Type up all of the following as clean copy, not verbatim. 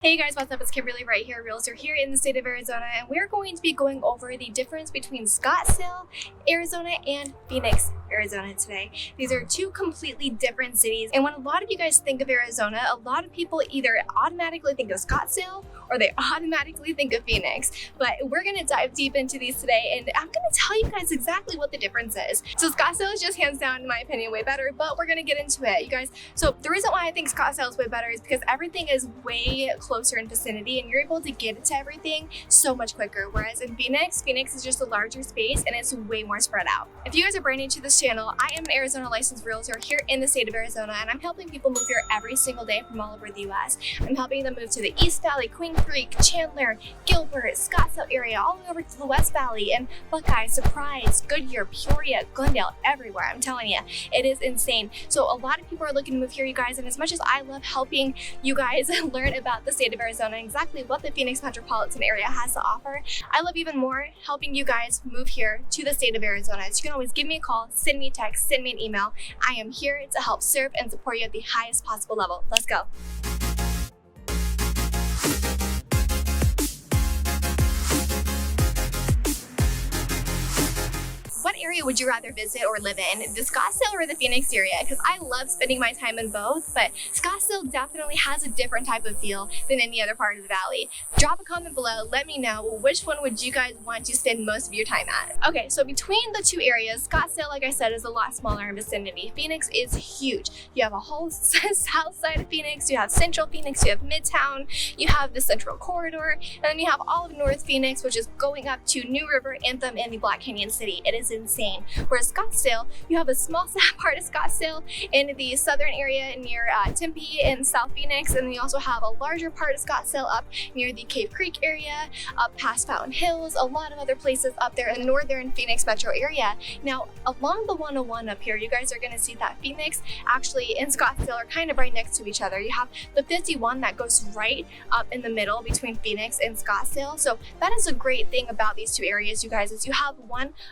Hey guys, what's up? It's Kimberly Wright here, realtor here in the state of Arizona, and we're going to be going over the difference between Scottsdale, Arizona, and Phoenix, Arizona today. These are two completely different cities, and when a lot of you guys think of Arizona, a lot of people either automatically think of Scottsdale or they automatically think of Phoenix. But we're gonna dive deep into these today, and I'm gonna tell you guys exactly what the difference is. So Scottsdale is just hands down, in my opinion, way better, but we're gonna get into it, you guys. So the reason why I think Scottsdale is way better is because everything is way closer in vicinity and you're able to get to everything so much quicker. Whereas in Phoenix is just a larger space and it's way more spread out. If you guys are brand new to this channel, I am an Arizona licensed realtor here in the state of Arizona, and I'm helping people move here every single day from all over the US. I'm helping them move to the East Valley, Queen Creek, Chandler, Gilbert, Scottsdale area, all the way over to the West Valley, and Buckeye, Surprise, Goodyear, Peoria, Glendale, everywhere. I'm telling you, it is insane. So a lot of people are looking to move here, you guys, and as much as I love helping you guys learn about the state of Arizona, exactly what the Phoenix metropolitan area has to offer, I love even more helping you guys move here to the state of Arizona. So you can always give me a call, send me a text, send me an email. I am here to help serve and support you at the highest possible level. Let's go. What area would you rather visit or live in, the Scottsdale or the Phoenix area? Because I love spending my time in both, but Scottsdale definitely has a different type of feel than any other part of the valley. Drop a comment below, let me know which one would you guys want to spend most of your time at. Okay, so between the two areas, Scottsdale, like I said, is a lot smaller in vicinity. Phoenix is huge. You have a whole south side of Phoenix, you have central Phoenix, you have Midtown, you have the central corridor, and then you have all of North Phoenix, which is going up to New River, Anthem, and the Black Canyon City. It is insane. Whereas Scottsdale, you have a small part of Scottsdale in the southern area near Tempe and South Phoenix, and then you also have a larger part of Scottsdale up near the Cave Creek area, up past Fountain Hills, a lot of other places up there in the northern Phoenix metro area. Now, along the 101 up here, you guys are going to see that Phoenix actually and Scottsdale are kind of right next to each other. You have the 51 that goes right up in the middle between Phoenix and Scottsdale. So that is a great thing about these two areas, you guys, is you have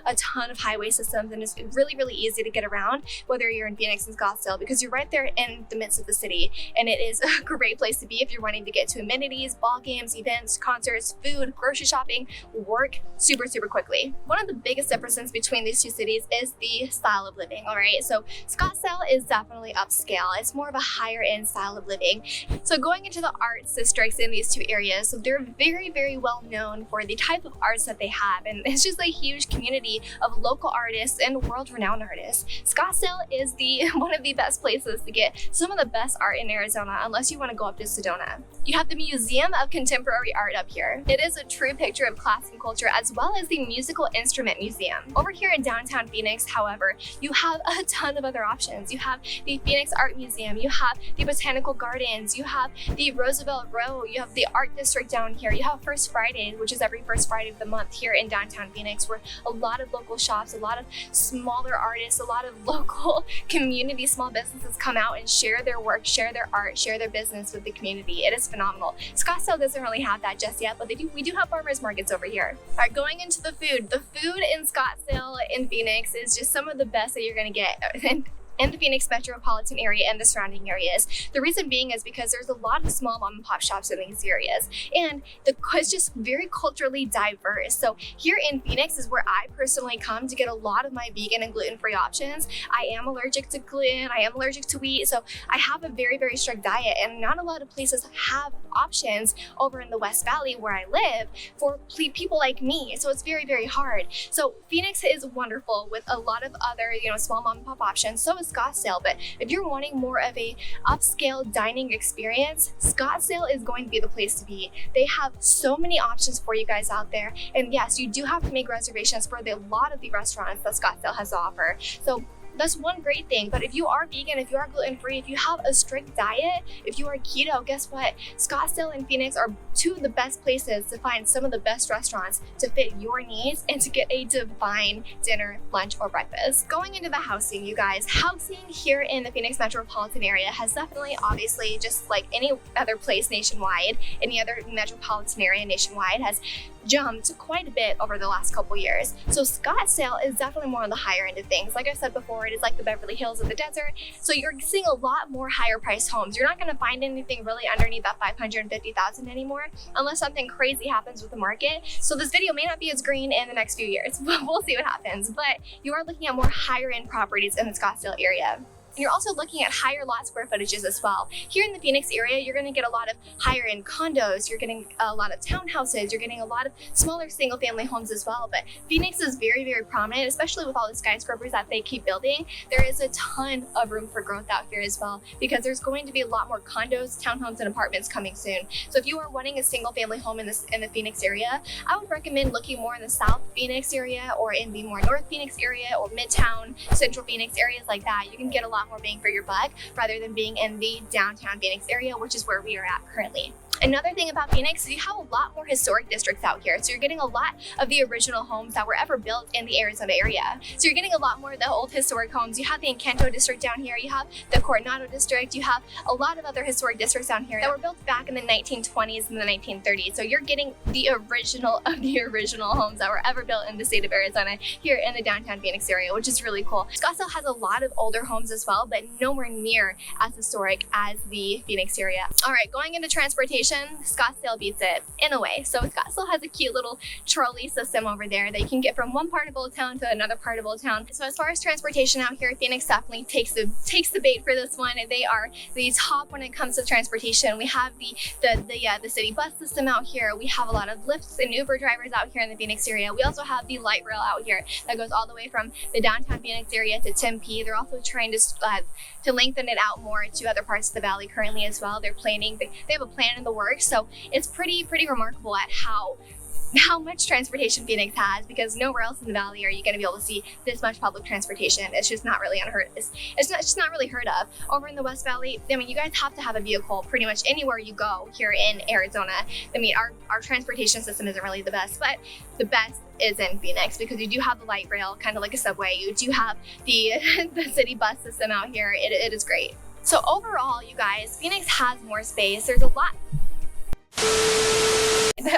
a ton of highway systems, and it's really easy to get around whether you're in Phoenix and Scottsdale, because you're right there in the midst of the city, and it is a great place to be if you're wanting to get to amenities, ball games, events, concerts, food, grocery shopping, work super quickly. One of the biggest differences between these two cities is the style of living. All right, so Scottsdale is definitely upscale. It's more of a higher end style of living. So going into the arts districts in these two areas, so they're very well known for the type of arts that they have, and it's just a huge community of local artists and world-renowned artists. Scottsdale is one of the best places to get some of the best art in Arizona, unless you want to go up to Sedona. You have the Museum of Contemporary Art up here. It is a true picture of class and culture, as well as the Musical Instrument Museum. Over here in downtown Phoenix, however, you have a ton of other options. You have the Phoenix Art Museum, you have the Botanical Gardens, you have the Roosevelt Row, you have the Art District down here, you have First Friday, which is every first Friday of the month here in downtown Phoenix, where a lot of local shops, a lot of smaller artists, a lot of local community small businesses come out and share their work, share their art, share their business with the community. It is phenomenal. Scottsdale doesn't really have that just yet, but we do have farmers markets over here. All right, going into the food. The food in Scottsdale and Phoenix is just some of the best that you're gonna get in the Phoenix metropolitan area and the surrounding areas. The reason being is because there's a lot of small mom and pop shops in these areas, and it's just very culturally diverse. So here in Phoenix is where I personally come to get a lot of my vegan and gluten-free options. I am allergic to gluten, I am allergic to wheat, so I have a very strict diet, and not a lot of places have options over in the West Valley where I live for people like me. So it's very hard. So Phoenix is wonderful with a lot of other, small mom and pop options. So is Scottsdale, but if you're wanting more of a upscale dining experience, Scottsdale is going to be the place to be. They have so many options for you guys out there, and yes, you do have to make reservations for a lot of the restaurants that Scottsdale has to offer. So that's one great thing. But if you are vegan, if you are gluten-free, if you have a strict diet, if you are keto, guess what? Scottsdale and Phoenix are two of the best places to find some of the best restaurants to fit your needs and to get a divine dinner, lunch, or breakfast. Going into the housing, you guys, housing here in the Phoenix metropolitan area has definitely, obviously, just like any other place nationwide, any other metropolitan area nationwide, has jumped quite a bit over the last couple years. So Scottsdale is definitely more on the higher end of things. Like I said before, part is like the Beverly Hills of the desert. So you're seeing a lot more higher priced homes. You're not going to find anything really underneath that $550,000 anymore unless something crazy happens with the market. So this video may not be as green in the next few years. We'll see what happens. But you are looking at more higher end properties in the Scottsdale area. And you're also looking at higher lot square footages as well. Here in the Phoenix area, you're going to get a lot of higher end condos, you're getting a lot of townhouses, you're getting a lot of smaller single family homes as well. But Phoenix is very, very prominent, especially with all the skyscrapers that they keep building. There is a ton of room for growth out here as well, because there's going to be a lot more condos, townhomes, and apartments coming soon. So if you are wanting a single family home in the Phoenix area, I would recommend looking more in the South Phoenix area or in the more North Phoenix area or Midtown, Central Phoenix areas like that. You can get a lot more bang for your buck rather than being in the downtown Phoenix area, which is where we are at currently. Another thing about Phoenix is you have a lot more historic districts out here. So you're getting a lot of the original homes that were ever built in the Arizona area. So you're getting a lot more of the old historic homes. You have the Encanto district down here. You have the Coronado district. You have a lot of other historic districts down here that were built back in the 1920s and the 1930s. So you're getting the original of the original homes that were ever built in the state of Arizona here in the downtown Phoenix area, which is really cool. Scottsdale has a lot of older homes as well, but nowhere near as historic as the Phoenix area. All right, going into transportation, Scottsdale beats it in a way. So Scottsdale has a cute little trolley system over there that you can get from one part of Old Town to another part of Old Town. So as far as transportation out here, Phoenix definitely takes the bait for this one. They are the top when it comes to transportation. We have the city bus system out here. We have a lot of Lyfts and Uber drivers out here in the Phoenix area. We also have the light rail out here that goes all the way from the downtown Phoenix area to Tempe. They're also trying to lengthen it out more to other parts of the valley currently as well. They're planning, they have a plan in the works. So it's pretty remarkable at how much transportation Phoenix has, because nowhere else in the valley are you going to be able to see this much public transportation. It's just not really it's just not really heard of. Over in the West Valley, I mean, you guys have to have a vehicle pretty much anywhere you go here in Arizona. I mean, our transportation system isn't really the best, but the best is in Phoenix because you do have the light rail, kind of like a subway. You do have the city bus system out here. It is great. So overall, you guys, Phoenix has more space. There's a lot.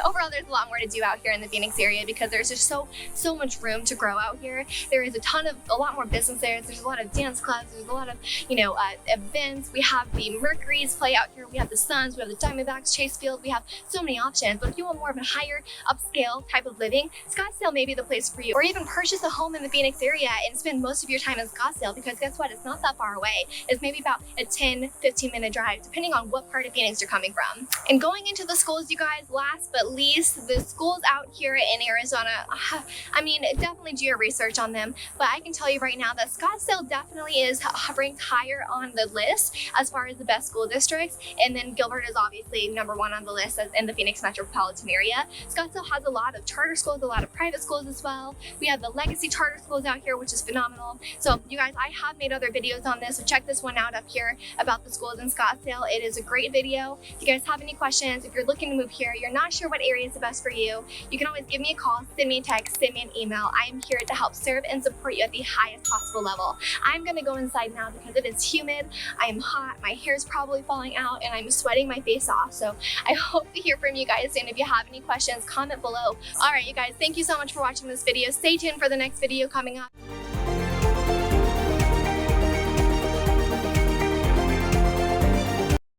Overall, there's a lot more to do out here in the Phoenix area because there's just so much room to grow out here. There is a lot more business there. There's a lot of dance clubs. There's a lot of events. We have the Mercury's play out here. We have the Suns. We have the Diamondbacks, Chase Field. We have so many options. But if you want more of a higher upscale type of living, Scottsdale may be the place for you. Or even purchase a home in the Phoenix area and spend most of your time in Scottsdale, because guess what? It's not that far away. It's maybe about a 10-15 minute drive depending on what part of Phoenix you're coming from. And going into the schools, you guys, last but least, the schools out here in Arizona, I mean, definitely do your research on them, but I can tell you right now that Scottsdale definitely is ranked higher on the list as far as the best school districts, and then Gilbert is obviously number one on the list in the Phoenix metropolitan area. Scottsdale has a lot of charter schools, a lot of private schools as well. We have the legacy charter schools out here, which is phenomenal. So you guys, I have made other videos on this, so check this one out up here about the schools in Scottsdale. It is a great video. If you guys have any questions, if you're looking to move here, you're not sure what area is the best for you, you can always give me a call, send me a text, send me an email. I am here to help serve and support you at the highest possible level. I'm gonna go inside now because it is humid, I am hot, my hair is probably falling out, and I'm sweating my face off. So I hope to hear from you guys soon. If you have any questions, comment below. All right, you guys, thank you so much for watching this video. Stay tuned for the next video coming up.